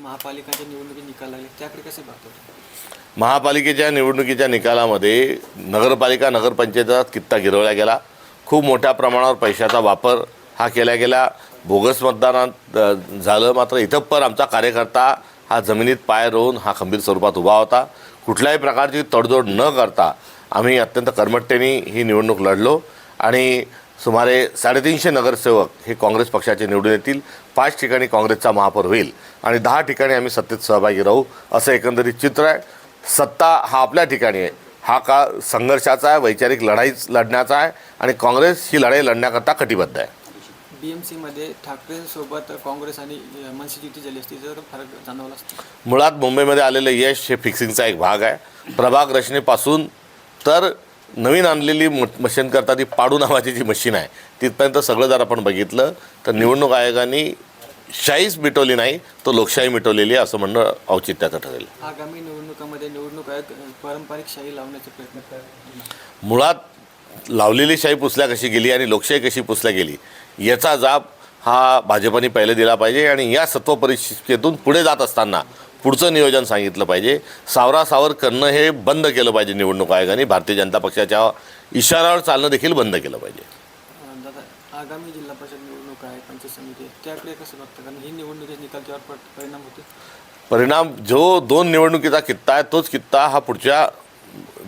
महापालिकांच्या निवडणुकीत निकाल लागले त्याकडे कसे बघतो? महापालिकेच्या निवडणुकीच्या निकालामध्ये नगरपालिका नगरपंचायतीचा कित्ता गिरवला गेला. खूप मोठ्या प्रमाणावर पैशाचा वापर हा केला गेला. बोगस मतदानात झालं. मात्र इथं पण आमचा कार्यकर्ता हा जमिनीत पाय रोवून हा खंबीर स्वरूपात उभा होता. कुठल्याही प्रकारची तडजोड न करता आम्ही अत्यंत कर्मठतेने ही निवडणूक लढलो आणि सुमारे 350 नगरसेवक हे काँग्रेस पक्षाचे निवडून येतील. 5 ठिकाणी काँग्रेसचा महापौर होईल आणि 10 ठिकाणी आम्ही सत्तेत सहभागी राहू असं एकंदरीत चित्र आहे. सत्ता हा आपल्या ठिकाणी आहे. हा काळ संघर्षाचा आहे, वैचारिक लढाई लढण्याचा आहे आणि काँग्रेस ही लढाई लढण्याकरता कटिबद्ध आहे. BMCमध्ये ठाकरेंसोबत काँग्रेस आणि मनसे युती झाली असती तर फरक जाणवला असता. मुळात मुंबईमध्ये आलेलं यश हे फिक्सिंगचा एक भाग आहे. प्रभाग रचनेपासून तर नवीन आणलेली मशीन करता ती पाडू नावाची जी मशीन आहे तिथपर्यंत सगळं जर आपण बघितलं तर निवडणूक आयोगाने शाहीच मिटवली नाही तर लोकशाही मिटवलेली आहे असं म्हणणं औचित्याचं ठरेल. आगामी निवडणुकामध्ये निवडणूक आयोग पारंपरिक शाही लावण्याचा प्रयत्न करतो. मुळात लावलेली शाही पुसल्या कशी गेली आणि लोकशाही कशी पुसल्या गेली याचा जाब हा भाजपने पहिले दिला पाहिजे आणि या सत्व परिस्थितीतून पुढे जात असताना पुढचं नियोजन सांगितलं पाहिजे. सावरासावर करणं हे बंद केलं पाहिजे. निवडणूक आयोगाने भारतीय जनता पक्षाच्या इशाऱ्यावर चालणं देखील बंद केलं पाहिजे. दादा, आगामी जिल्हा परिषद निवडणूक आहे, पंचायत समिती त्याकडे कसं बघतं? कारण ही निवडणुकीचे निकाल त्यावर परिणाम होते. परिणाम जो 2 निवडणुकीचा कित्ता आहे तोच कित्ता हा पुढच्या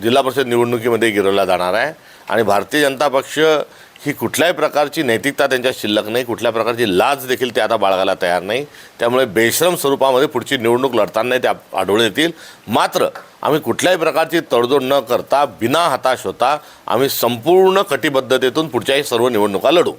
जिल्हा परिषद निवडणुकीमध्ये गिरवला जाणार आहे आणि भारतीय जनता पक्ष ही कुठल्याही प्रकारची नैतिकता त्यांच्या शिल्लक नाही, कुठल्या प्रकारची लाज देखील ते आता बाळगायला तयार नाही. त्यामुळे बेशरम स्वरूपामध्ये पुढची निवडणूक लढताना ते आढळून येतील. मात्र आम्ही कुठल्याही प्रकारची तडजोड न करता बिना हताश होता आम्ही संपूर्ण कटिबद्धतेतून पुढच्याही सर्व निवडणुका लढू.